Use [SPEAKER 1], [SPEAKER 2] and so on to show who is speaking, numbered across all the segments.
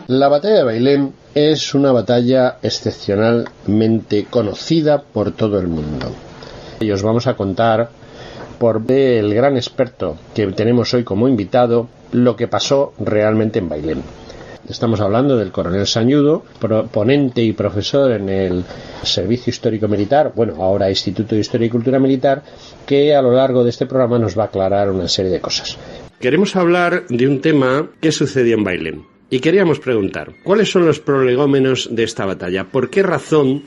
[SPEAKER 1] La batalla de Bailén es una batalla excepcionalmente conocida por todo el mundo. Y os vamos a contar, por el gran experto que tenemos hoy como invitado, lo que pasó realmente en Bailén. Estamos hablando del coronel Sañudo, ponente y profesor en el Servicio Histórico Militar, bueno, ahora Instituto de Historia y Cultura Militar, que a lo largo de este programa nos va a aclarar una serie de cosas. Queremos hablar de un tema que sucedió en Bailén. Y queríamos preguntar, ¿cuáles son los prolegómenos de esta batalla? ¿Por qué razón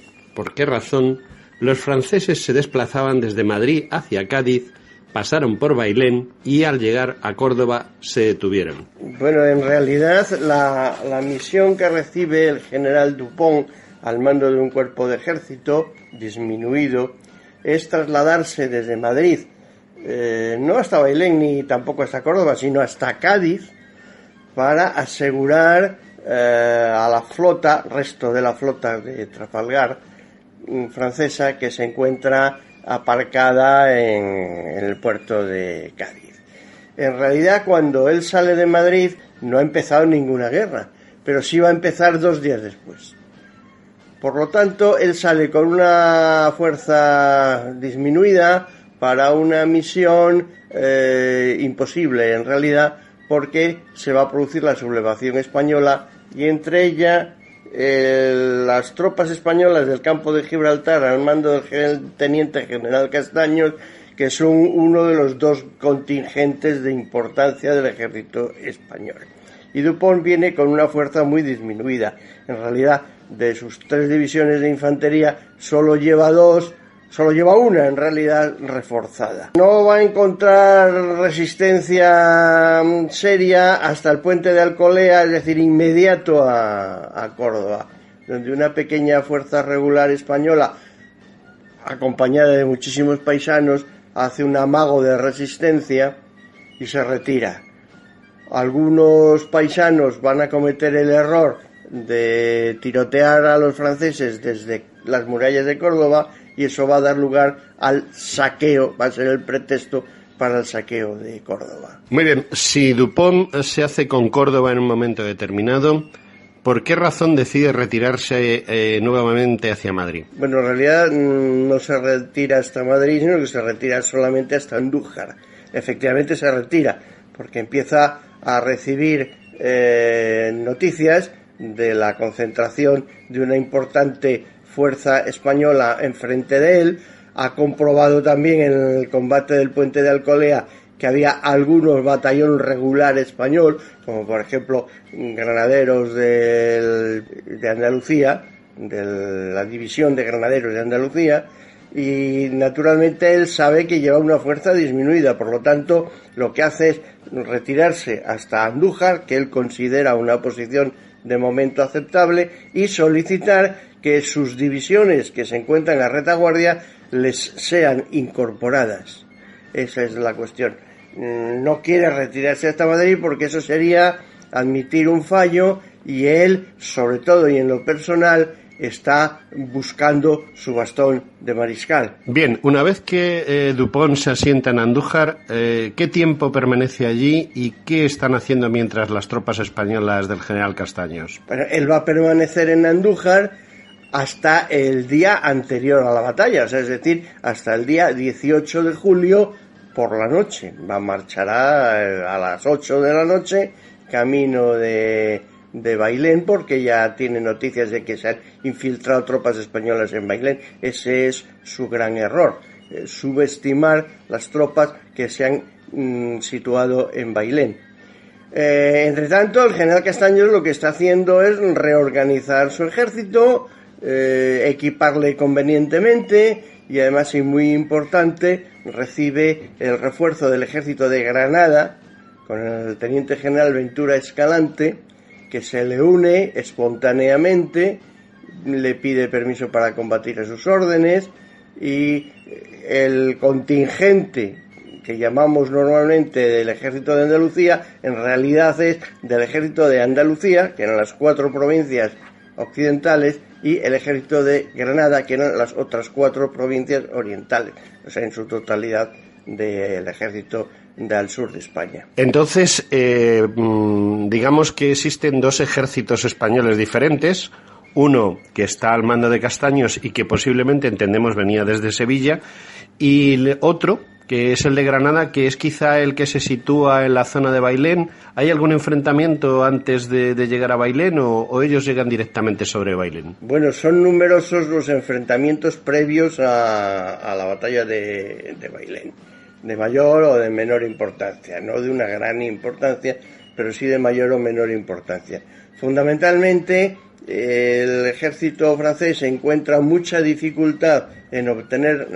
[SPEAKER 1] los franceses se desplazaban desde Madrid hacia Cádiz, pasaron por Bailén y al llegar a Córdoba se detuvieron?
[SPEAKER 2] Bueno, en realidad la misión que recibe el general Dupont al mando de un cuerpo de ejército disminuido es trasladarse desde Madrid, no hasta Bailén ni tampoco hasta Córdoba, sino hasta Cádiz, para asegurar a la flota, resto de la flota de Trafalgar francesa, que se encuentra aparcada en el puerto de Cádiz. En realidad, cuando él sale de Madrid, no ha empezado ninguna guerra, pero sí va a empezar 2 días después. Por lo tanto, él sale con una fuerza disminuida para una misión imposible, en realidad, porque se va a producir la sublevación española y entre ella las tropas españolas del campo de Gibraltar al mando del teniente general Castaños, que son uno de los 2 contingentes de importancia del ejército español. Y Dupont viene con una fuerza muy disminuida. En realidad, de sus 3 divisiones de infantería, solo lleva una en realidad reforzada. No va a encontrar resistencia seria hasta el puente de Alcolea, es decir, inmediato a Córdoba, donde una pequeña fuerza regular española, acompañada de muchísimos paisanos, hace un amago de resistencia y se retira. Algunos paisanos van a cometer el error de tirotear a los franceses desde las murallas de Córdoba, y eso va a dar lugar al saqueo, va a ser el pretexto para el saqueo de Córdoba.
[SPEAKER 1] Muy bien, si Dupont se hace con Córdoba en un momento determinado, ¿por qué razón decide retirarse nuevamente hacia Madrid?
[SPEAKER 2] Bueno, en realidad no se retira hasta Madrid, sino que se retira solamente hasta Andújar. Efectivamente se retira, porque empieza a recibir noticias de la concentración de una importante fuerza española enfrente de él. Ha comprobado también en el combate del puente de Alcolea que había algunos batallón regular español, como por ejemplo granaderos de Andalucía, de la división de granaderos de Andalucía, y naturalmente él sabe que lleva una fuerza disminuida, por lo tanto lo que hace es retirarse hasta Andújar, que él considera una posición de momento aceptable, y solicitar que sus divisiones que se encuentran a retaguardia les sean incorporadas. Esa es la cuestión. No quiere retirarse hasta Madrid porque eso sería admitir un fallo, y él, sobre todo y en lo personal, está buscando su bastón de mariscal.
[SPEAKER 1] Bien, una vez que Dupont se asienta en Andújar, ¿qué tiempo permanece allí y qué están haciendo mientras las tropas españolas del general Castaños?
[SPEAKER 2] Bueno, él va a permanecer en Andújar hasta el día anterior a la batalla, o sea, es decir, hasta el día 18 de julio por la noche. Marchará a las 8 de la noche camino de Bailén, porque ya tiene noticias de que se han infiltrado tropas españolas en Bailén. Ese es su gran error, subestimar las tropas que se han situado en Bailén. Entre tanto, el general Castaños lo que está haciendo es reorganizar su ejército, equiparle convenientemente, y además, y muy importante, recibe el refuerzo del ejército de Granada con el teniente general Ventura Escalante, que se le une espontáneamente, le pide permiso para combatir a sus órdenes, y el contingente que llamamos normalmente del ejército de Andalucía en realidad es del ejército de Andalucía, que eran las 4 provincias occidentales, y el ejército de Granada, que eran las otras 4 provincias orientales, o sea, en su totalidad del ejército del sur de España.
[SPEAKER 1] Entonces, digamos que existen dos ejércitos españoles diferentes, uno que está al mando de Castaños y que posiblemente entendemos venía desde Sevilla, y otro que es el de Granada, que es quizá el que se sitúa en la zona de Bailén. ¿Hay algún enfrentamiento antes de llegar a Bailén o ellos llegan directamente sobre Bailén?
[SPEAKER 2] Bueno, son numerosos los enfrentamientos previos a la batalla de Bailén, de mayor o de menor importancia, no de una gran importancia, pero sí de mayor o menor importancia. Fundamentalmente, el ejército francés encuentra mucha dificultad en obtener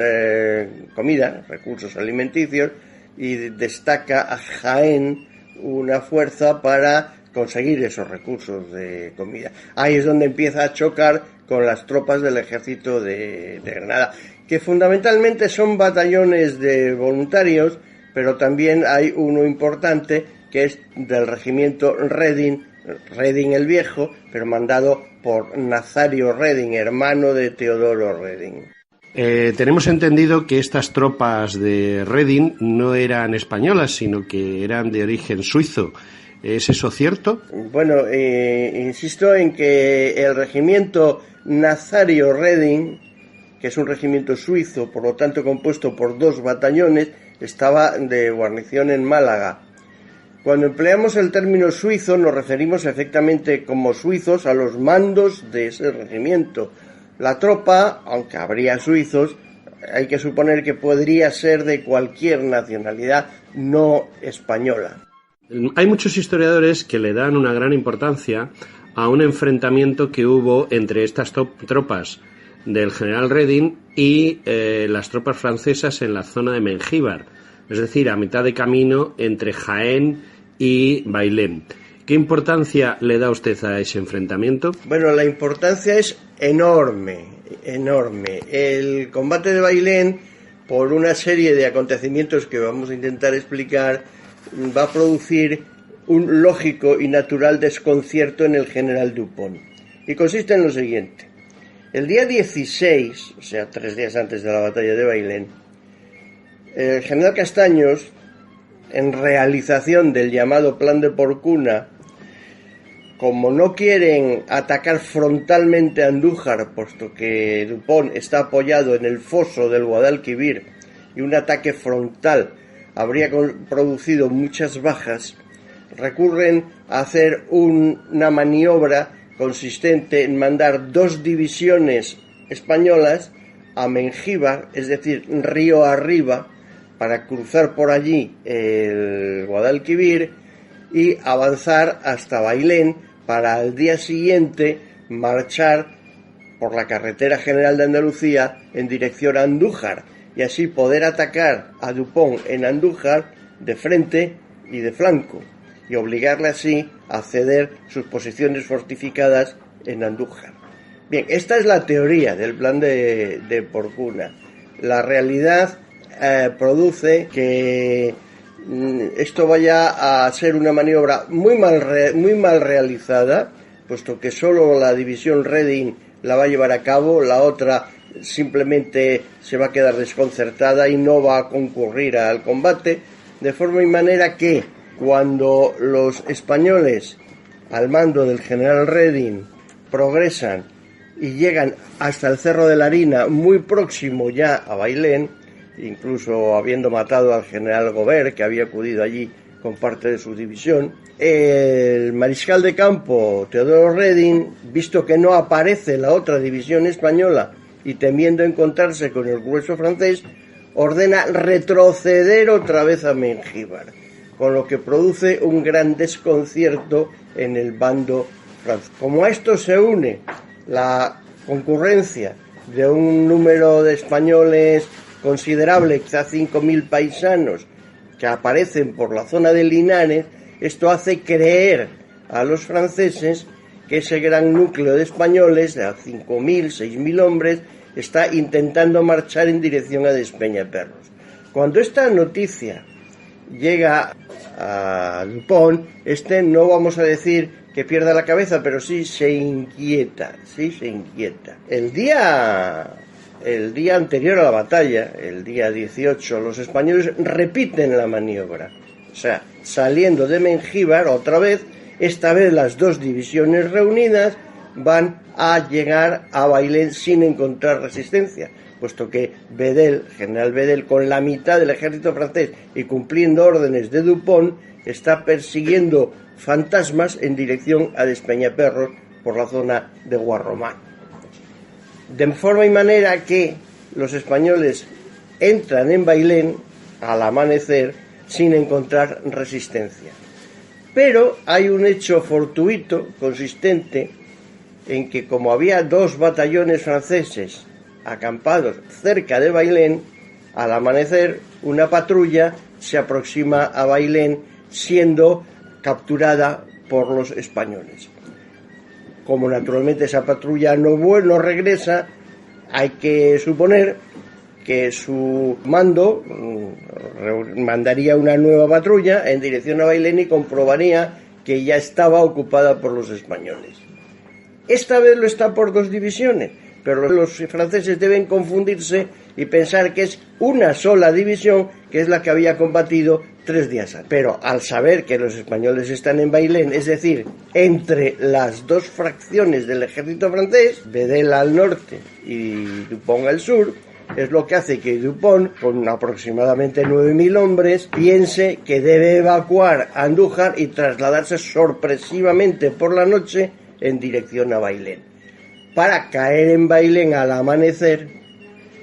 [SPEAKER 2] comida, recursos alimenticios, y destaca a Jaén una fuerza para conseguir esos recursos de comida. Ahí es donde empieza a chocar con las tropas del ejército de Granada, que fundamentalmente son batallones de voluntarios, pero también hay uno importante que es del regimiento Reding el Viejo, pero mandado por Nazario Reding, hermano de Teodoro Reding.
[SPEAKER 1] Tenemos entendido que estas tropas de Reding no eran españolas, sino que eran de origen suizo. ¿Es eso cierto?
[SPEAKER 2] Bueno, insisto en que el regimiento Nazario Reding, que es un regimiento suizo, por lo tanto compuesto por 2 batallones, estaba de guarnición en Málaga. Cuando empleamos el término suizo nos referimos efectivamente como suizos a los mandos de ese regimiento. La tropa, aunque habría suizos, hay que suponer que podría ser de cualquier nacionalidad no española.
[SPEAKER 1] Hay muchos historiadores que le dan una gran importancia a un enfrentamiento que hubo entre estas tropas del general Reding y las tropas francesas en la zona de Mengíbar, es decir, a mitad de camino entre Jaén y Bailén. ¿Qué importancia le da usted a ese enfrentamiento?
[SPEAKER 2] Bueno, la importancia es enorme. El combate de Bailén, por una serie de acontecimientos que vamos a intentar explicar, va a producir un lógico y natural desconcierto en el general Dupont. Y consiste en lo siguiente. El día 16, o sea, 3 días antes de la batalla de Bailén, el general Castaños, en realización del llamado Plan de Porcuna, como no quieren atacar frontalmente a Andújar, puesto que Dupont está apoyado en el foso del Guadalquivir y un ataque frontal habría producido muchas bajas, recurren a hacer una maniobra consistente en mandar 2 divisiones españolas a Mengíbar, es decir, río arriba, para cruzar por allí el Guadalquivir y avanzar hasta Bailén para al día siguiente marchar por la carretera general de Andalucía en dirección a Andújar y así poder atacar a Dupont en Andújar de frente y de flanco y obligarle así a ceder sus posiciones fortificadas en Andújar. Bien, esta es la teoría del plan de Porcuna. La realidad produce que esto vaya a ser una maniobra muy mal realizada, puesto que solo la división Reding la va a llevar a cabo, la otra simplemente se va a quedar desconcertada y no va a concurrir al combate, de forma y manera que cuando los españoles al mando del general Reding progresan y llegan hasta el Cerro de la Harina, muy próximo ya a Bailén, incluso habiendo matado al general Gobert, que había acudido allí con parte de su división, el mariscal de campo Teodoro Reding, visto que no aparece la otra división española y temiendo encontrarse con el grueso francés, ordena retroceder otra vez a Mengíbar, con lo que produce un gran desconcierto en el bando francés. Como a esto se une la concurrencia de un número de españoles considerable, quizá 5.000 paisanos que aparecen por la zona de Linares, esto hace creer a los franceses que ese gran núcleo de españoles, de 5.000, 6.000 hombres, está intentando marchar en dirección a Despeñaperros. Cuando esta noticia llega a Dupont, no vamos a decir que pierda la cabeza, pero sí se inquieta. El día el día anterior a la batalla, el día 18, los españoles repiten la maniobra. O sea, saliendo de Mengíbar otra vez, esta vez las dos divisiones reunidas van a llegar a Bailén sin encontrar resistencia, puesto que Bedel, general Bedel, con la mitad del ejército francés y cumpliendo órdenes de Dupont, está persiguiendo fantasmas en dirección a Despeñaperros por la zona de Guarromán. De forma y manera que los españoles entran en Bailén al amanecer sin encontrar resistencia. Pero hay un hecho fortuito consistente en que, como había dos batallones franceses acampados cerca de Bailén, al amanecer una patrulla se aproxima a Bailén siendo capturada por los españoles. Como naturalmente esa patrulla no regresa, hay que suponer que su mando mandaría una nueva patrulla en dirección a Bailén y comprobaría que ya estaba ocupada por los españoles. Esta vez lo está por dos divisiones, pero los franceses deben confundirse y pensar que es una sola división, que es la que había combatido 3 días antes. Pero al saber que los españoles están en Bailén, es decir, entre las dos fracciones del ejército francés, Bedel al norte y Dupont al sur, es lo que hace que Dupont, con aproximadamente 9.000 hombres, piense que debe evacuar Andújar y trasladarse sorpresivamente por la noche en dirección a Bailén. Para caer en Bailén al amanecer,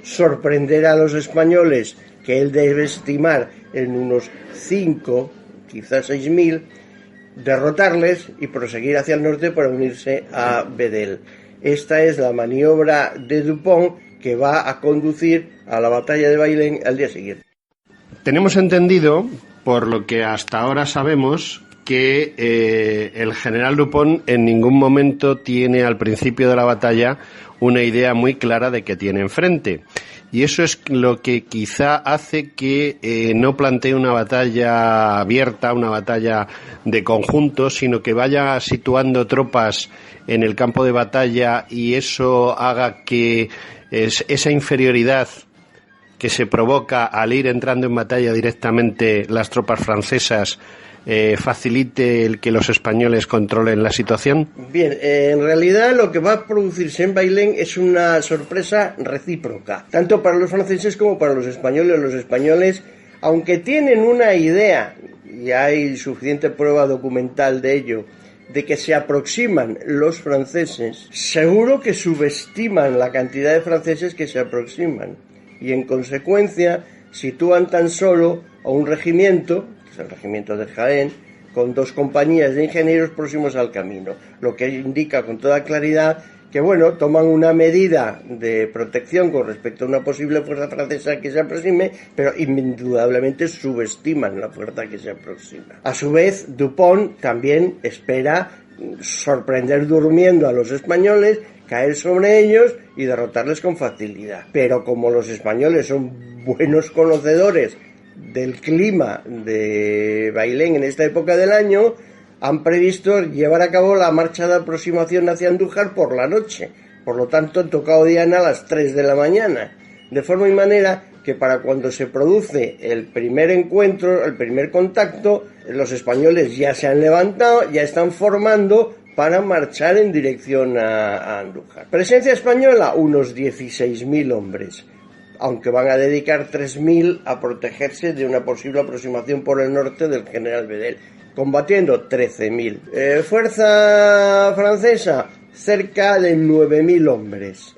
[SPEAKER 2] sorprender a los españoles, que él debe estimar en unos 5, quizás 6.000, derrotarles y proseguir hacia el norte para unirse a Bedel. Esta es la maniobra de Dupont que va a conducir a la batalla de Bailén al día siguiente.
[SPEAKER 1] Tenemos entendido, por lo que hasta ahora sabemos, que el general Dupont en ningún momento tiene al principio de la batalla una idea muy clara de qué tiene enfrente. Y eso es lo que quizá hace que no plantee una batalla abierta, una batalla de conjunto, sino que vaya situando tropas en el campo de batalla y eso haga que esa inferioridad que se provoca al ir entrando en batalla directamente las tropas francesas facilite el que los españoles controlen la situación?
[SPEAKER 2] Bien, en realidad lo que va a producirse en Bailén es una sorpresa recíproca, tanto para los franceses como para los españoles. Los españoles, aunque tienen una idea, y hay suficiente prueba documental de ello, de que se aproximan los franceses, seguro que subestiman la cantidad de franceses que se aproximan, y en consecuencia sitúan tan solo a un regimiento, que es el regimiento de Jaén, con 2 compañías de ingenieros próximos al camino, lo que indica con toda claridad que, bueno, toman una medida de protección con respecto a una posible fuerza francesa que se aproxime, pero indudablemente subestiman la fuerza que se aproxima. A su vez, Dupont también espera sorprender durmiendo a los españoles, caer sobre ellos y derrotarles con facilidad. Pero como los españoles son buenos conocedores del clima de Bailén en esta época del año, han previsto llevar a cabo la marcha de aproximación hacia Andújar por la noche. Por lo tanto, han tocado diana a las 3 de la mañana. De forma y manera que para cuando se produce el primer encuentro, el primer contacto, los españoles ya se han levantado, ya están formando para marchar en dirección a Andújar. Presencia española, unos 16.000 hombres, aunque van a dedicar 3.000 a protegerse de una posible aproximación por el norte del general Bedel, combatiendo 13.000. Fuerza francesa, cerca de 9.000 hombres.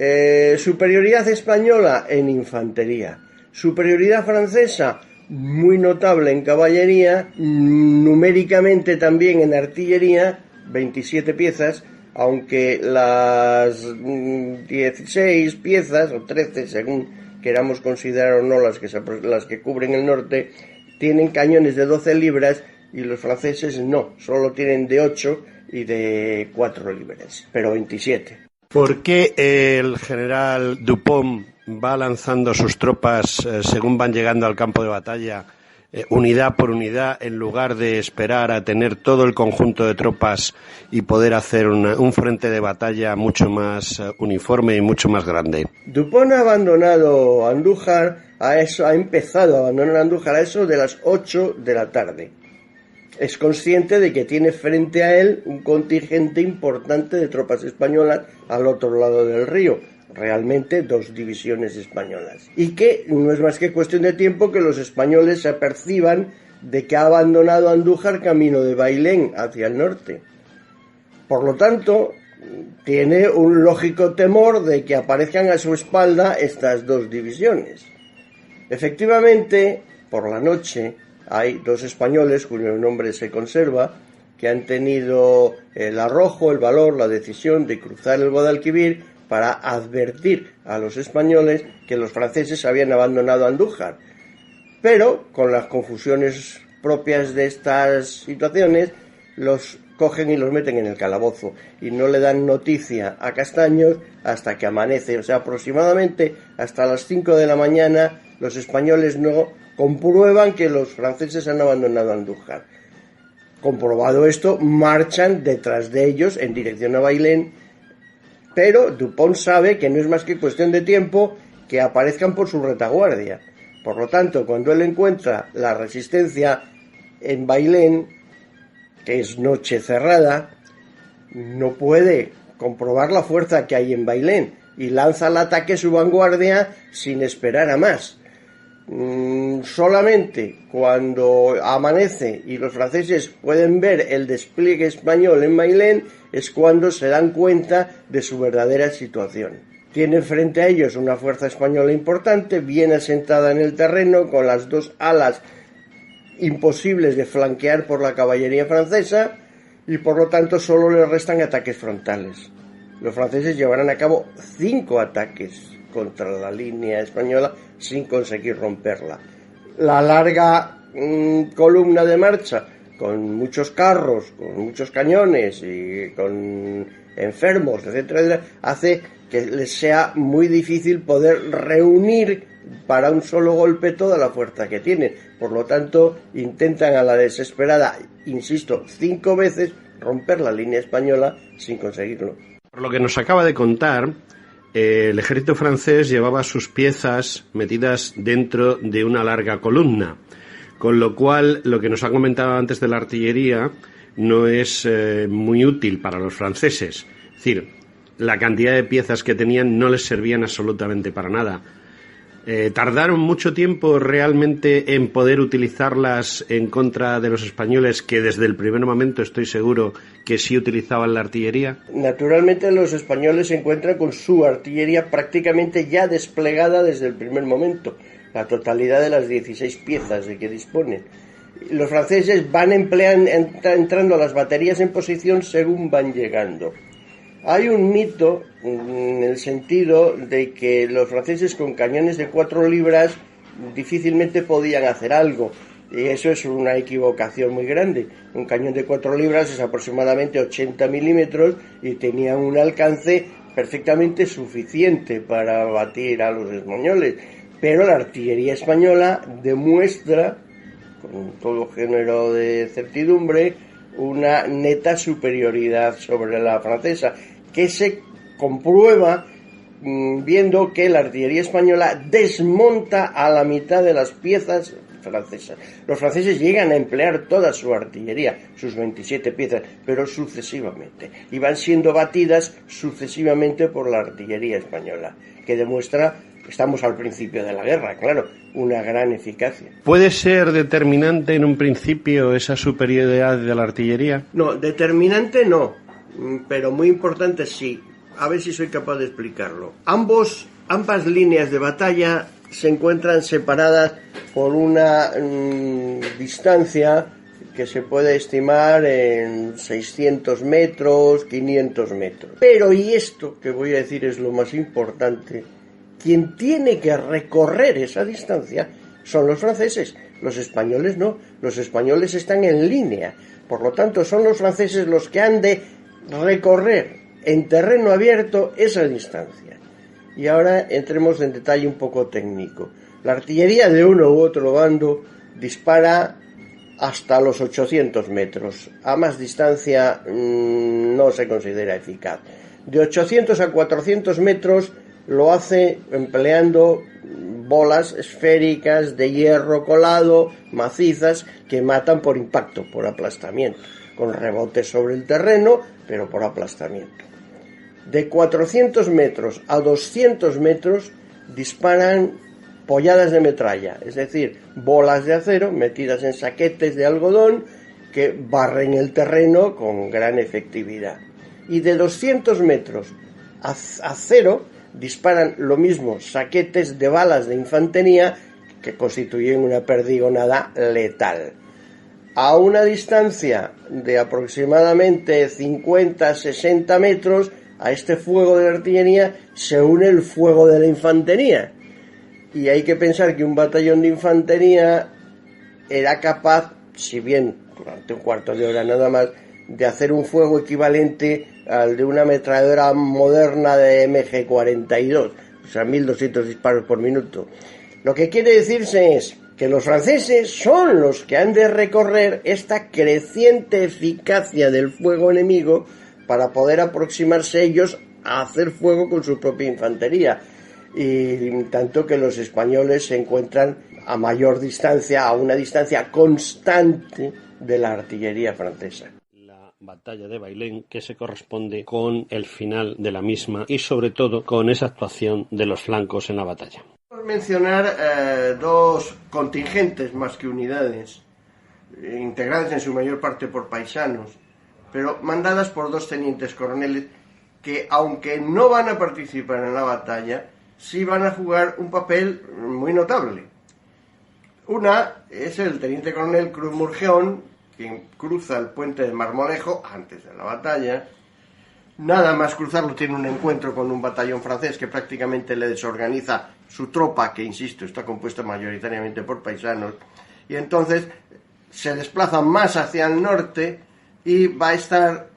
[SPEAKER 2] Superioridad española en infantería. Superioridad francesa, muy notable en caballería, numéricamente también en artillería, 27 piezas, aunque las 16 piezas, o 13 según queramos considerar o no las que cubren el norte, tienen cañones de 12 libras y los franceses no, solo tienen de 8 y de 4 libras, pero 27.
[SPEAKER 1] ¿Por qué el general Dupont va lanzando sus tropas según van llegando al campo de batalla unidad por unidad, en lugar de esperar a tener todo el conjunto de tropas y poder hacer un frente de batalla mucho más uniforme y mucho más grande.
[SPEAKER 2] Dupont ha abandonado Andújar, ha empezado a abandonar Andújar a eso de las 8 de la tarde. Es consciente de que tiene frente a él un contingente importante de tropas españolas al otro lado del río, realmente 2 divisiones españolas, y que no es más que cuestión de tiempo que los españoles se aperciban de que ha abandonado Andújar camino de Bailén hacia el norte. Por lo tanto, tiene un lógico temor de que aparezcan a su espalda estas 2 divisiones. Efectivamente, por la noche hay 2 españoles cuyo nombre se conserva, que han tenido el arrojo, el valor, la decisión de cruzar el Guadalquivir para advertir a los españoles que los franceses habían abandonado Andújar. Pero, con las confusiones propias de estas situaciones, los cogen y los meten en el calabozo y no le dan noticia a Castaños hasta que amanece. O sea, aproximadamente hasta las 5 de la mañana los españoles no comprueban que los franceses han abandonado Andújar. Comprobado esto, marchan detrás de ellos en dirección a Bailén, pero Dupont sabe que no es más que cuestión de tiempo que aparezcan por su retaguardia. Por lo tanto, cuando él encuentra la resistencia en Bailén, que es noche cerrada, no puede comprobar la fuerza que hay en Bailén y lanza el ataque a su vanguardia sin esperar a más. Solamente cuando amanece y los franceses pueden ver el despliegue español en Bailén es cuando se dan cuenta de su verdadera situación. Tienen frente a ellos una fuerza española importante, bien asentada en el terreno, con las 2 alas imposibles de flanquear por la caballería francesa, y por lo tanto solo les restan ataques frontales. Los franceses llevarán a cabo 5 ataques contra la línea española sin conseguir romperla. La larga columna de marcha, con muchos carros, con muchos cañones y con enfermos, etcétera, hace que les sea muy difícil poder reunir para un solo golpe toda la fuerza que tienen. Por lo tanto, intentan a la desesperada, insisto, 5 veces romper la línea española sin conseguirlo.
[SPEAKER 1] Por lo que nos acaba de contar, el ejército francés llevaba sus piezas metidas dentro de una larga columna, con lo cual lo que nos ha comentado antes de la artillería no es muy útil para los franceses. Es decir, la cantidad de piezas que tenían no les servían absolutamente para nada. Tardaron mucho tiempo realmente en poder utilizarlas en contra de los españoles, que desde el primer momento estoy seguro que sí utilizaban la artillería.
[SPEAKER 2] Naturalmente los españoles se encuentran con su artillería prácticamente ya desplegada desde el primer momento, la totalidad de las 16 piezas de que disponen. Los franceses van entrando a las baterías en posición según van llegando. Hay un mito en el sentido de que los franceses con cañones de 4 libras difícilmente podían hacer algo, y eso es una equivocación muy grande. Un cañón de 4 libras es aproximadamente 80 milímetros y tenía un alcance perfectamente suficiente para batir a los españoles, pero la artillería española demuestra, con todo género de certidumbre, una neta superioridad sobre la francesa, que se comprueba viendo que la artillería española desmonta a la mitad de las piezas francesas. Los franceses llegan a emplear toda su artillería, sus 27 piezas, pero sucesivamente, y van siendo batidas sucesivamente por la artillería española, que demuestra, estamos al principio de la guerra, claro, una gran eficacia.
[SPEAKER 1] ¿Puede ser determinante en un principio esa superioridad de la artillería?
[SPEAKER 2] No, determinante no, pero muy importante sí. A ver si soy capaz de explicarlo. Ambas líneas de batalla se encuentran separadas por una distancia que se puede estimar en 600 metros, 500 metros. Pero, y esto que voy a decir es lo más importante, quien tiene que recorrer esa distancia son los franceses, los españoles no. Los españoles están en línea, por lo tanto son los franceses los que han de recorrer en terreno abierto esa distancia. Y ahora entremos en detalle un poco técnico. La artillería de uno u otro bando dispara hasta los 800 metros. A más distancia no se considera eficaz. De 800 a 400 metros lo hace empleando bolas esféricas de hierro colado, macizas, que matan por impacto, por aplastamiento, con rebotes sobre el terreno, pero por aplastamiento. De 400 metros a 200 metros disparan polladas de metralla, es decir, bolas de acero metidas en saquetes de algodón que barren el terreno con gran efectividad. Y de 200 metros a cero disparan lo mismo saquetes de balas de infantería que constituyen una perdigonada letal. A una distancia de aproximadamente 50-60 metros, a este fuego de la artillería se une el fuego de la infantería. Y hay que pensar que un batallón de infantería era capaz, si bien durante un cuarto de hora nada más, de hacer un fuego equivalente al de una ametralladora moderna de MG-42, o sea, 1200 disparos por minuto. Lo que quiere decirse es que los franceses son los que han de recorrer esta creciente eficacia del fuego enemigo para poder aproximarse ellos a hacer fuego con su propia infantería. Y tanto que los españoles se encuentran a mayor distancia, a una distancia constante de la artillería francesa.
[SPEAKER 1] La batalla de Bailén, que se corresponde con el final de la misma y sobre todo con esa actuación de los flancos en la batalla.
[SPEAKER 2] Podemos mencionar dos contingentes más que unidades, integradas en su mayor parte por paisanos, pero mandadas por dos tenientes coroneles que, aunque no van a participar en la batalla, sí van a jugar un papel muy notable. Una es el teniente coronel Cruz Murgeón, quien cruza el puente de Marmolejo antes de la batalla. Nada más cruzarlo tiene un encuentro con un batallón francés que prácticamente le desorganiza su tropa, que insisto, está compuesta mayoritariamente por paisanos, y entonces se desplaza más hacia el norte y va a estar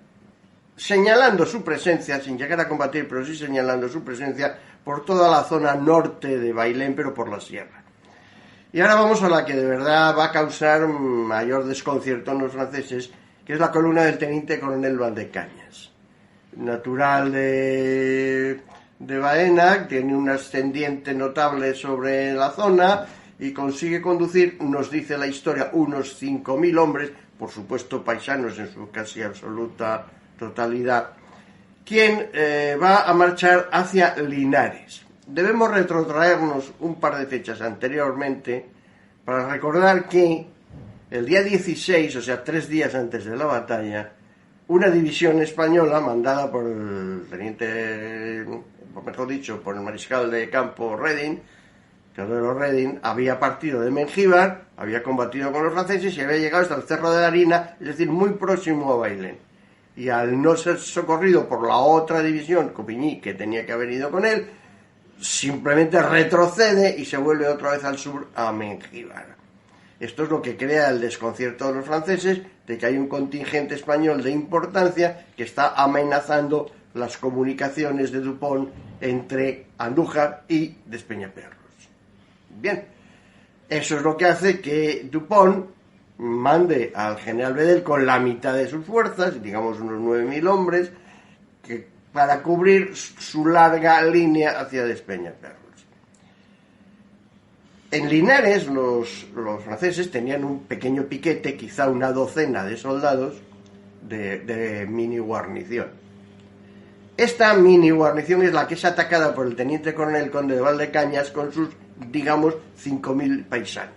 [SPEAKER 2] señalando su presencia, sin llegar a combatir, pero sí señalando su presencia por toda la zona norte de Bailén, pero por la sierra. Y ahora vamos a la que de verdad va a causar mayor desconcierto en los franceses, que es la columna del teniente coronel Valdecañas. Natural de Baena, tiene un ascendiente notable sobre la zona y consigue conducir, nos dice la historia, unos 5.000 hombres, por supuesto paisanos en su casi absoluta totalidad, quien va a marchar hacia Linares. Debemos retrotraernos un par de fechas anteriormente para recordar que el día 16, o sea, 3 días antes de la batalla, una división española mandada por el teniente, mejor dicho, por el mariscal de campo Reding, Teodoro Reding, había partido de Mengíbar, había combatido con los franceses y había llegado hasta el Cerro de la Harina, es decir, muy próximo a Bailén. Y al no ser socorrido por la otra división, Coupigny, que tenía que haber ido con él, simplemente retrocede y se vuelve otra vez al sur a Mengíbar. Esto es lo que crea el desconcierto de los franceses de que hay un contingente español de importancia que está amenazando las comunicaciones de Dupont entre Andújar y Despeñaperros. Bien, eso es lo que hace que Dupont mande al general Bedel con la mitad de sus fuerzas, digamos unos 9.000 hombres, para cubrir su larga línea hacia Despeñaperros. En Linares los franceses tenían un pequeño piquete, quizá una docena de soldados de mini guarnición. Esta mini guarnición es la que es atacada por el teniente coronel conde de Valdecañas con sus, digamos, 5.000 paisanos.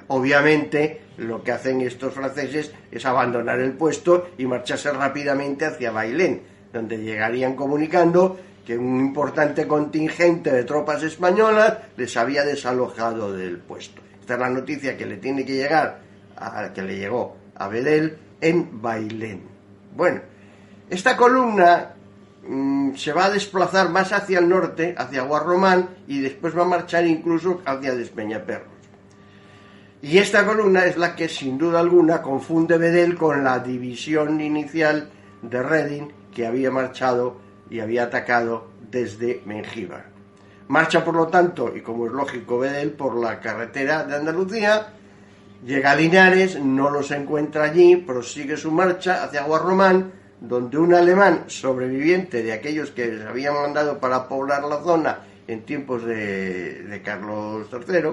[SPEAKER 2] Obviamente, lo que hacen estos franceses es abandonar el puesto y marcharse rápidamente hacia Bailén, donde llegarían comunicando que un importante contingente de tropas españolas les había desalojado del puesto. Esta es la noticia que le tiene que llegar, que le llegó a Bedel en Bailén. Bueno, esta columna se va a desplazar más hacia el norte, hacia Guarromán, y después va a marchar incluso hacia Despeñaperros. Y esta columna es la que, sin duda alguna, confunde Bedel con la división inicial de Reding que había marchado y había atacado desde Mengíbar. Marcha, por lo tanto, y como es lógico, Bedel por la carretera de Andalucía Llega a Linares, no los encuentra allí, prosigue su marcha hacia Guarromán, donde un alemán sobreviviente de aquellos que les habían mandado para poblar la zona en tiempos de Carlos III,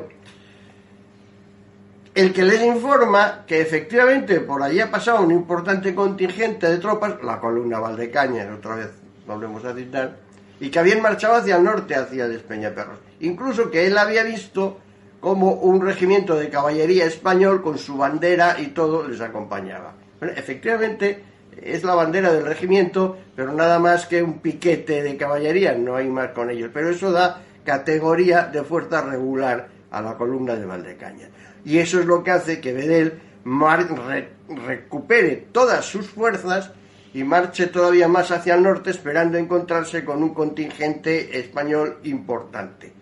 [SPEAKER 2] el que les informa que efectivamente por allí ha pasado un importante contingente de tropas, la columna Valdecañas, otra vez volvemos a citar, y que habían marchado hacia el norte, hacia Despeñaperros. Incluso que él había visto como un regimiento de caballería español con su bandera y todo les acompañaba. Bueno, efectivamente es la bandera del regimiento, pero nada más que un piquete de caballería, no hay más con ellos. Pero eso da categoría de fuerza regular a la columna de Valdecañas. Y eso es lo que hace que Bedel recupere todas sus fuerzas y marche todavía más hacia el norte, esperando encontrarse con un contingente español importante.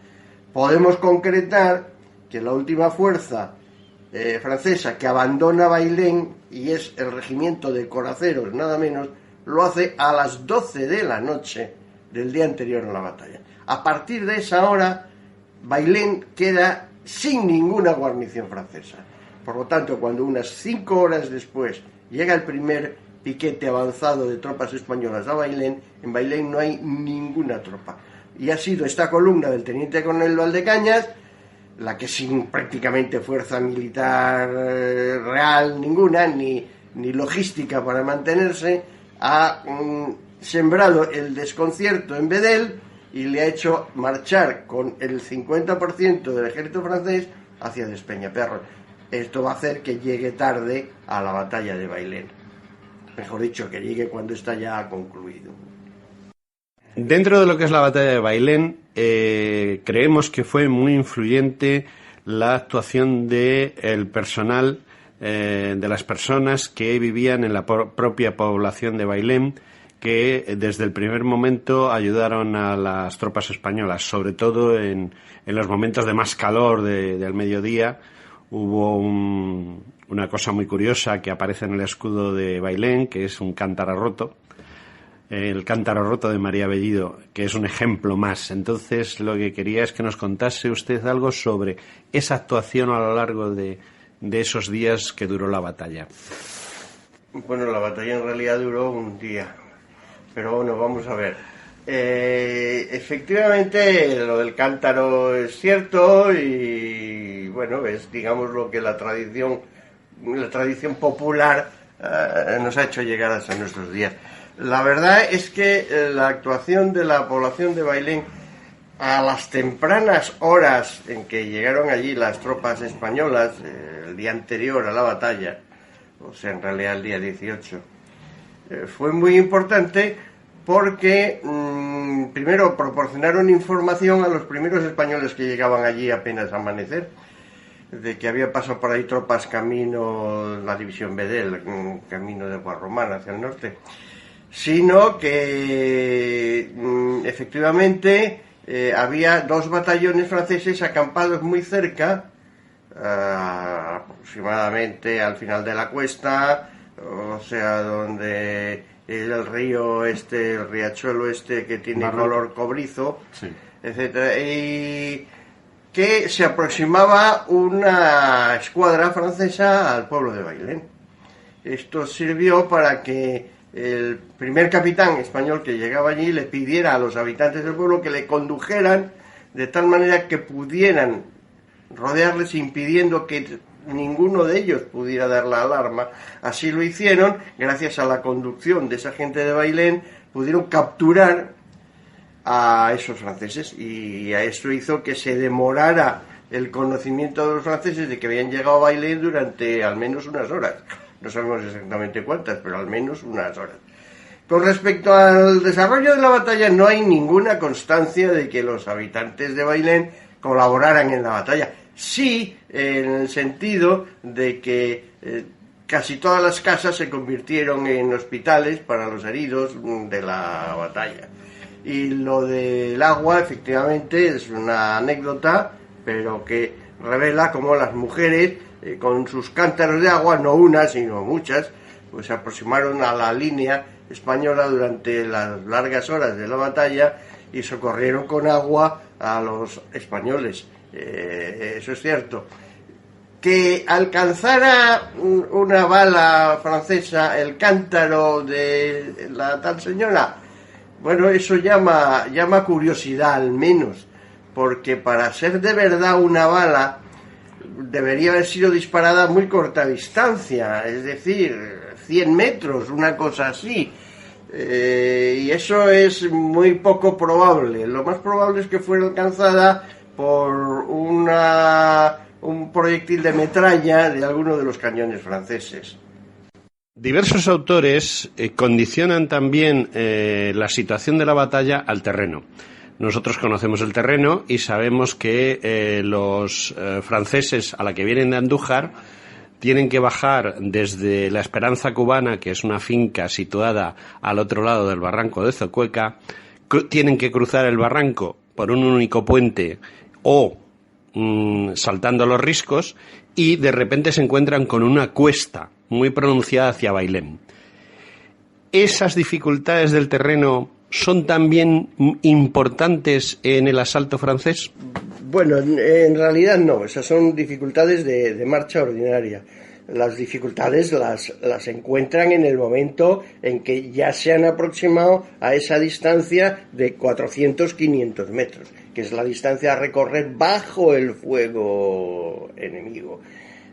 [SPEAKER 2] Podemos concretar que la última fuerza francesa que abandona Bailén, y es el regimiento de coraceros, nada menos, lo hace a las 12 de la noche del día anterior a la batalla. A partir de esa hora, Bailén queda sin ninguna guarnición francesa. Por lo tanto, cuando unas 5 horas después llega el primer piquete avanzado de tropas españolas a Bailén, en Bailén no hay ninguna tropa. Y ha sido esta columna del teniente coronel Valdecañas la que, sin prácticamente fuerza militar real ninguna, ni logística para mantenerse, ha sembrado el desconcierto en Bedel y le ha hecho marchar con el 50% del ejército francés hacia Despeñaperros. Esto va a hacer que llegue tarde a la batalla de Bailén. Mejor dicho, que llegue cuando está ya concluido.
[SPEAKER 1] Dentro de lo que es la batalla de Bailén, creemos que fue muy influyente la actuación del personal, de las personas que vivían en la propia población de Bailén, que desde el primer momento ayudaron a las tropas españolas, sobre todo en los momentos de más calor del mediodía. Hubo una cosa muy curiosa que aparece en el escudo de Bailén, que es un cántaro roto, el cántaro roto de María Bellido, que es un ejemplo más. Entonces, lo que quería es que nos contase usted algo sobre esa actuación a lo largo de esos días que duró la batalla.
[SPEAKER 2] Bueno, la batalla en realidad duró un día, pero bueno, vamos a ver. Efectivamente, lo del cántaro es cierto y bueno, es, digamos, lo que la tradición popular nos ha hecho llegar hasta nuestros días. La verdad es que la actuación de la población de Bailén a las tempranas horas en que llegaron allí las tropas españolas, el día anterior a la batalla, o sea, en realidad el día 18, fue muy importante porque primero proporcionaron información a los primeros españoles que llegaban allí apenas a amanecer, de que había pasado por ahí tropas camino, la división Bedel, camino de Guarromán hacia el norte, sino que efectivamente había 2 batallones franceses acampados muy cerca, aproximadamente al final de la cuesta, o sea, donde el río el riachuelo que tiene color cobrizo, sí, etcétera, y que se aproximaba una escuadra francesa al pueblo de Bailén. Esto sirvió para que el primer capitán español que llegaba allí le pidiera a los habitantes del pueblo que le condujeran de tal manera que pudieran rodearles, impidiendo que ninguno de ellos pudiera dar la alarma. Así lo hicieron. Gracias a la conducción de esa gente de Bailén pudieron capturar a esos franceses, y a eso hizo que se demorara el conocimiento de los franceses de que habían llegado a Bailén durante al menos unas horas. No sabemos exactamente cuántas, pero al menos unas horas. Con respecto al desarrollo de la batalla, no hay ninguna constancia de que los habitantes de Bailén colaboraran en la batalla. Sí, en el sentido de que casi todas las casas se convirtieron en hospitales para los heridos de la batalla. Y lo del agua, efectivamente, es una anécdota, pero que revela cómo las mujeres, con sus cántaros de agua, no una, sino muchas, pues se aproximaron a la línea española durante las largas horas de la batalla y socorrieron con agua a los españoles. Eso es cierto. Que alcanzara una bala francesa el cántaro de la tal señora, bueno, eso llama curiosidad al menos, porque para ser de verdad una bala debería haber sido disparada a muy corta distancia, es decir, 100 metros, una cosa así. Y eso es muy poco probable. Lo más probable es que fuera alcanzada por un proyectil de metralla de alguno de los cañones franceses.
[SPEAKER 1] Diversos autores condicionan también la situación de la batalla al terreno. Nosotros conocemos el terreno y sabemos que los franceses a la que vienen de Andújar tienen que bajar desde La Esperanza Cubana, que es una finca situada al otro lado del barranco de Zocueca, tienen que cruzar el barranco por un único puente o saltando los riscos, y de repente se encuentran con una cuesta muy pronunciada hacia Bailén. Esas dificultades del terreno son también importantes en el asalto francés.
[SPEAKER 2] Bueno, en realidad no, esas son dificultades de marcha ordinaria. Las dificultades las encuentran en el momento en que ya se han aproximado a esa distancia de 400-500 metros, que es la distancia a recorrer bajo el fuego enemigo.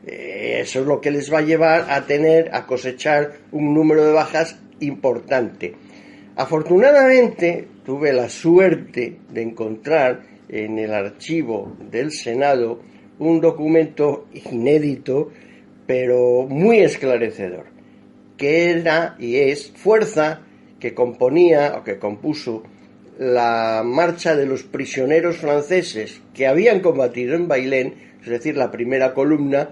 [SPEAKER 2] Eso es lo que les va a llevar a cosechar un número de bajas importante. Afortunadamente, tuve la suerte de encontrar en el archivo del Senado un documento inédito, pero muy esclarecedor, que era y es fuerza que componía o que compuso la marcha de los prisioneros franceses que habían combatido en Bailén, es decir, la primera columna,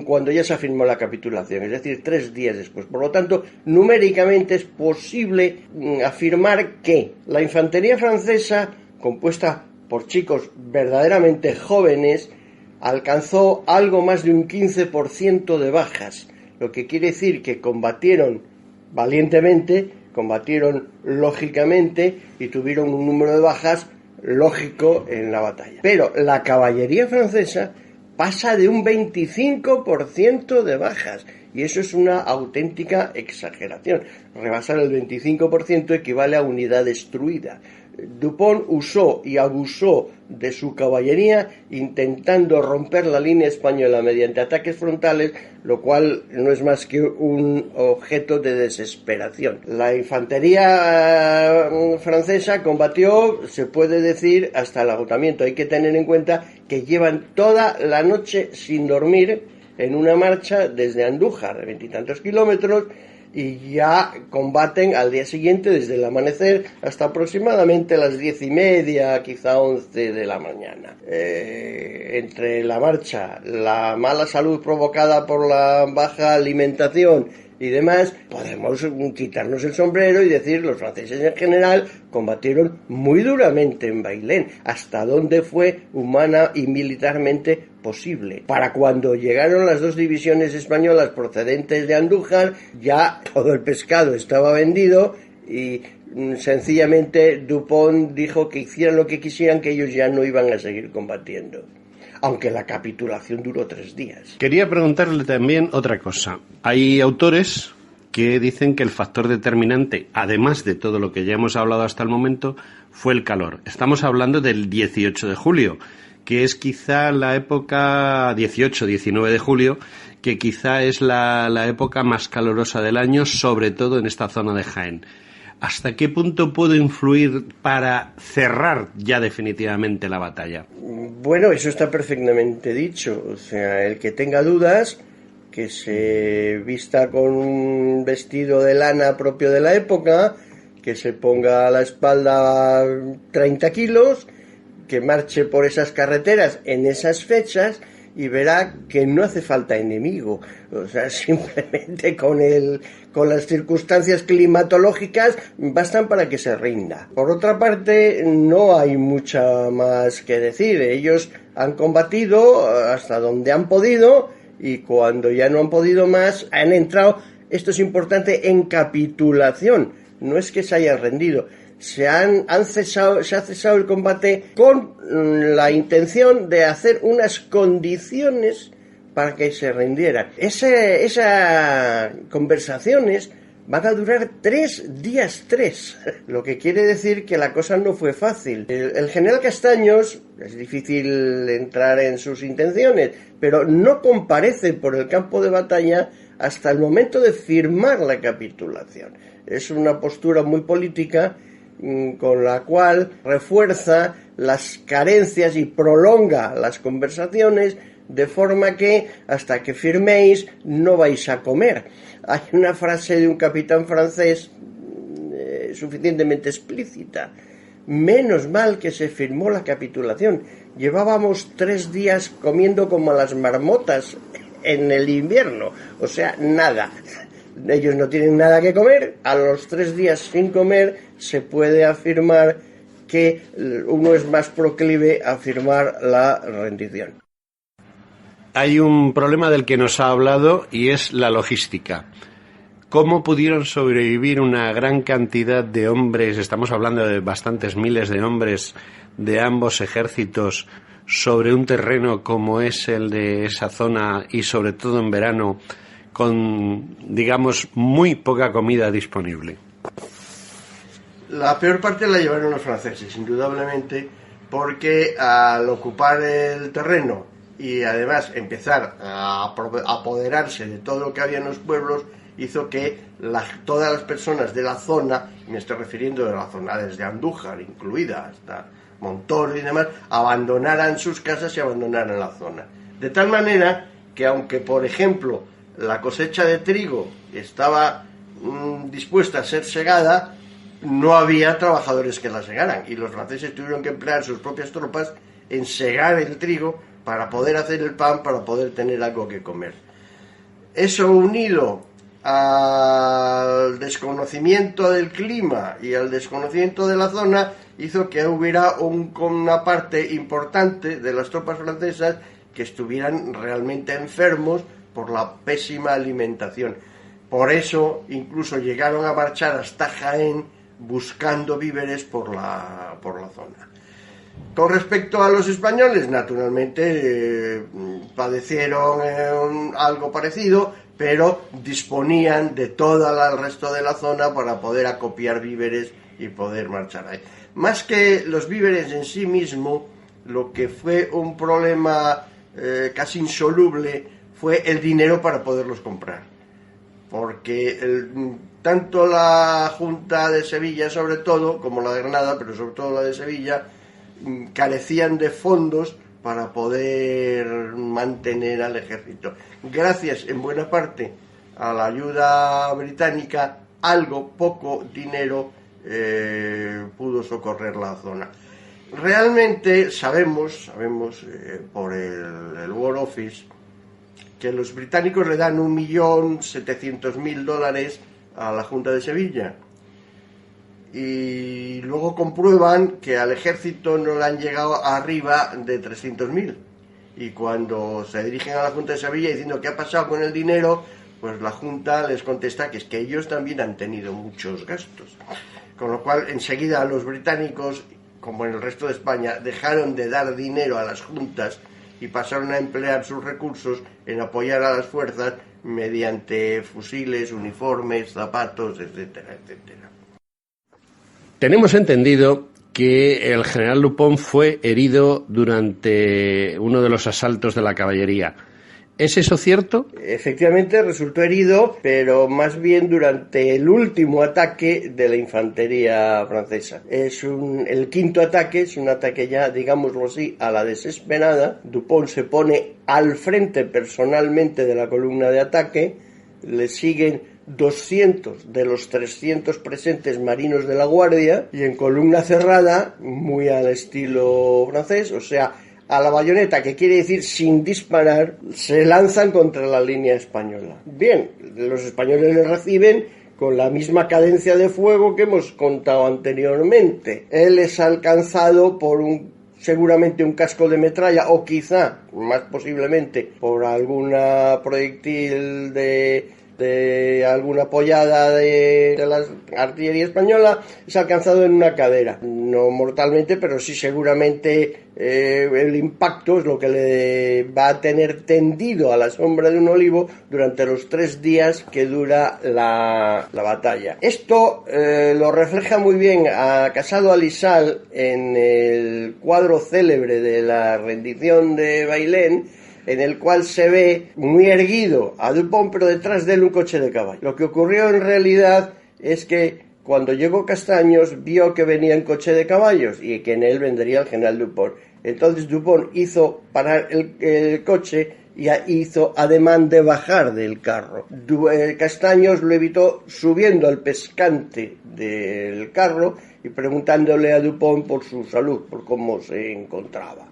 [SPEAKER 2] cuando ya se firmó la capitulación, es decir, 3 días después. Por lo tanto, numéricamente es posible afirmar que la infantería francesa, compuesta por chicos verdaderamente jóvenes, alcanzó algo más de un 15% de bajas, lo que quiere decir que combatieron valientemente, combatieron lógicamente y tuvieron un número de bajas lógico en la batalla. Pero la caballería francesa pasa de un 25% de bajas, y eso es una auténtica exageración. Rebasar el 25% equivale a unidad destruida. Dupont usó y abusó de su caballería intentando romper la línea española mediante ataques frontales, lo cual no es más que un objeto de desesperación. La infantería francesa combatió, se puede decir, hasta el agotamiento. Hay que tener en cuenta que llevan toda la noche sin dormir en una marcha desde Andújar, de 20 y tantos kilómetros, y ya combaten al día siguiente desde el amanecer hasta aproximadamente las 10:30, quizá 11 de la mañana. Entre la marcha, la mala salud provocada por la baja alimentación y demás, podemos quitarnos el sombrero y decir los franceses en general combatieron muy duramente en Bailén, hasta donde fue humana y militarmente posible. Para cuando llegaron las 2 divisiones españolas procedentes de Andújar, ya todo el pescado estaba vendido y sencillamente Dupont dijo que hicieran lo que quisieran, que ellos ya no iban a seguir combatiendo, aunque la capitulación duró 3 días.
[SPEAKER 1] Quería preguntarle también otra cosa. Hay autores que dicen que el factor determinante, además de todo lo que ya hemos hablado hasta el momento, fue el calor. Estamos hablando del 18 de julio, que es quizá la época 18-19 de julio, que quizá es la época más calurosa del año, sobre todo en esta zona de Jaén. ¿Hasta qué punto puede influir para cerrar ya definitivamente la batalla?
[SPEAKER 2] Bueno, eso está perfectamente dicho. O sea, el que tenga dudas, que se vista con un vestido de lana propio de la época, que se ponga a la espalda 30 kilos, que marche por esas carreteras en esas fechas y verá que no hace falta enemigo. O sea, simplemente con las circunstancias climatológicas bastan para que se rinda. Por otra parte, no hay mucha más que decir. Ellos han combatido hasta donde han podido y cuando ya no han podido más, han entrado, esto es importante, en capitulación. No es que se hayan rendido. Se ha cesado el combate con la intención de hacer unas condiciones para que se rindieran. Esas conversaciones van a durar 3 días, lo que quiere decir que la cosa no fue fácil. El general Castaños, es difícil entrar en sus intenciones, pero no comparece por el campo de batalla hasta el momento de firmar la capitulación. Es una postura muy política con la cual refuerza las carencias y prolonga las conversaciones, de forma que hasta que firméis no vais a comer. Hay una frase de un capitán francés suficientemente explícita: menos mal que se firmó la capitulación, llevábamos 3 días comiendo como las marmotas en el invierno, o sea, nada. Ellos no tienen nada que comer, a los 3 días sin comer se puede afirmar que uno es más proclive a firmar la rendición.
[SPEAKER 1] Hay un problema del que nos ha hablado y es la logística. ¿Cómo pudieron sobrevivir una gran cantidad de hombres, estamos hablando de bastantes miles de hombres de ambos ejércitos, sobre un terreno como es el de esa zona y sobre todo en verano, con, digamos, muy poca comida disponible?
[SPEAKER 2] La peor parte la llevaron los franceses, indudablemente, porque al ocupar el terreno y además empezar a apoderarse de todo lo que había en los pueblos, hizo que todas las personas de la zona, me estoy refiriendo de la zona desde Andújar incluida hasta Montoro y demás, abandonaran sus casas y abandonaran la zona. De tal manera que aunque, por ejemplo, la cosecha de trigo estaba dispuesta a ser segada, no había trabajadores que la segaran, y los franceses tuvieron que emplear sus propias tropas en segar el trigo para poder hacer el pan, para poder tener algo que comer. Eso, unido al desconocimiento del clima y al desconocimiento de la zona, hizo que hubiera una parte importante de las tropas francesas que estuvieran realmente enfermos por la pésima alimentación. Por eso incluso llegaron a marchar hasta Jaén buscando víveres por la zona. Con respecto a los españoles, naturalmente padecieron algo parecido, pero disponían de todo el resto de la zona para poder acopiar víveres y poder marchar ahí. Más que los víveres en sí mismo, lo que fue un problema casi insoluble fue el dinero para poderlos comprar, porque tanto la Junta de Sevilla, sobre todo, como la de Granada, pero sobre todo la de Sevilla, carecían de fondos para poder mantener al ejército. Gracias en buena parte a la ayuda británica, poco dinero pudo socorrer la zona. Realmente sabemos por el War Office que los británicos le dan $1.700.000 a la Junta de Sevilla, y luego comprueban que al ejército no le han llegado arriba de 300.000, y cuando se dirigen a la Junta de Sevilla diciendo qué ha pasado con el dinero, pues la Junta les contesta que es que ellos también han tenido muchos gastos, con lo cual enseguida los británicos, como en el resto de España, dejaron de dar dinero a las juntas y pasaron a emplear sus recursos en apoyar a las fuerzas mediante fusiles, uniformes, zapatos, etcétera, etcétera.
[SPEAKER 1] Tenemos entendido que el general Dupont fue herido durante uno de los asaltos de la caballería. ¿Es eso cierto?
[SPEAKER 2] Efectivamente resultó herido, pero más bien durante el último ataque de la infantería francesa. El quinto ataque, es un ataque ya, digámoslo así, a la desesperada. Dupont se pone al frente personalmente de la columna de ataque, le siguen 200 de los 300 presentes marinos de la guardia, y en columna cerrada, muy al estilo francés, o sea, a la bayoneta, que quiere decir sin disparar, se lanzan contra la línea española. Bien, los españoles le reciben con la misma cadencia de fuego que hemos contado anteriormente. Él es alcanzado por seguramente un casco de metralla, o quizá, más posiblemente, por alguna proyectil de de alguna apoyada de la artillería española, es alcanzado en una cadera. No mortalmente, pero sí seguramente el impacto es lo que le va a tener tendido a la sombra de un olivo durante los 3 días que dura la batalla. Esto lo refleja muy bien a Casado Alisal en el cuadro célebre de la rendición de Bailén, en el cual se ve muy erguido a Dupont, pero detrás de él un coche de caballo. Lo que ocurrió en realidad es que cuando llegó Castaños vio que venía en coche de caballos y que en él vendría el general Dupont. Entonces Dupont hizo parar el coche y hizo ademán de bajar del carro. Castaños lo evitó subiendo al pescante del carro y preguntándole a Dupont por su salud, por cómo se encontraba.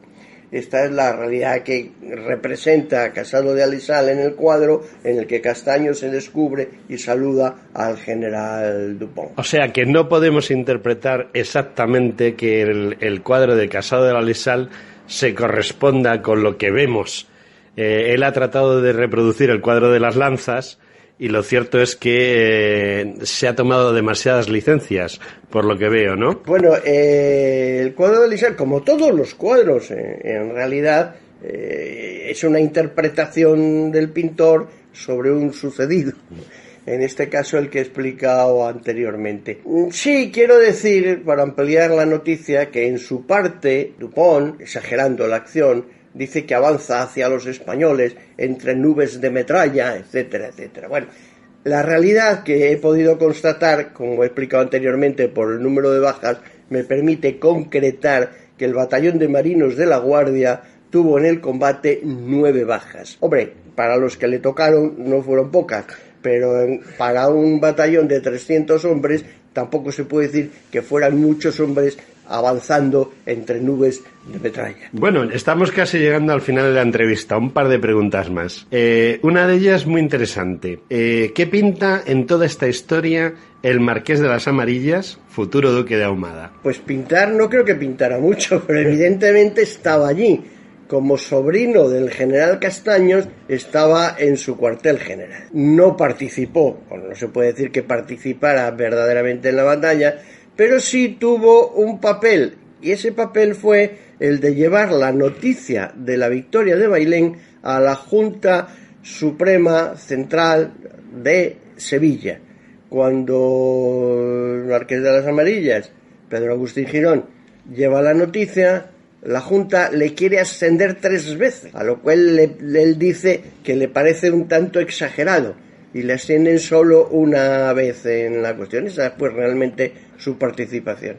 [SPEAKER 2] Esta es la realidad que representa Casado de Alisal en el cuadro en el que Castaños se descubre y saluda al general Dupont.
[SPEAKER 1] O sea que no podemos interpretar exactamente que el cuadro de Casado de Alisal se corresponda con lo que vemos. Él ha tratado de reproducir el cuadro de las lanzas y lo cierto es que se ha tomado demasiadas licencias, por lo que veo, ¿no?
[SPEAKER 2] Bueno, el cuadro de Alisal, como todos los cuadros, en realidad es una interpretación del pintor sobre un sucedido. En este caso el que he explicado anteriormente. Sí, quiero decir, para ampliar la noticia, que en su parte, Dupont, exagerando la acción, dice que avanza hacia los españoles entre nubes de metralla, etcétera, etcétera. Bueno, la realidad que he podido constatar, como he explicado anteriormente por el número de bajas, me permite concretar que el batallón de marinos de la Guardia tuvo en el combate 9 bajas. Hombre, para los que le tocaron no fueron pocas, pero para un batallón de 300 hombres tampoco se puede decir que fueran muchos hombres avanzando entre nubes de metralla.
[SPEAKER 1] Bueno, estamos casi llegando al final de la entrevista. Un par de preguntas más. Una de ellas muy interesante. ¿Qué pinta en toda esta historia el Marqués de las Amarillas, futuro duque de Ahumada?
[SPEAKER 2] Pues pintar no creo que pintara mucho, pero evidentemente estaba allí. Como sobrino del general Castaños, estaba en su cuartel general. No participó, bueno, no se puede decir que participara verdaderamente en la batalla, pero sí tuvo un papel, y ese papel fue el de llevar la noticia de la victoria de Bailén a la Junta Suprema Central de Sevilla. Cuando el Marqués de las Amarillas, Pedro Agustín Girón, lleva la noticia, la Junta le quiere ascender 3 veces, a lo cual él dice que le parece un tanto exagerado, y le ascienden solo una vez en la cuestión. Esa fue realmente su participación.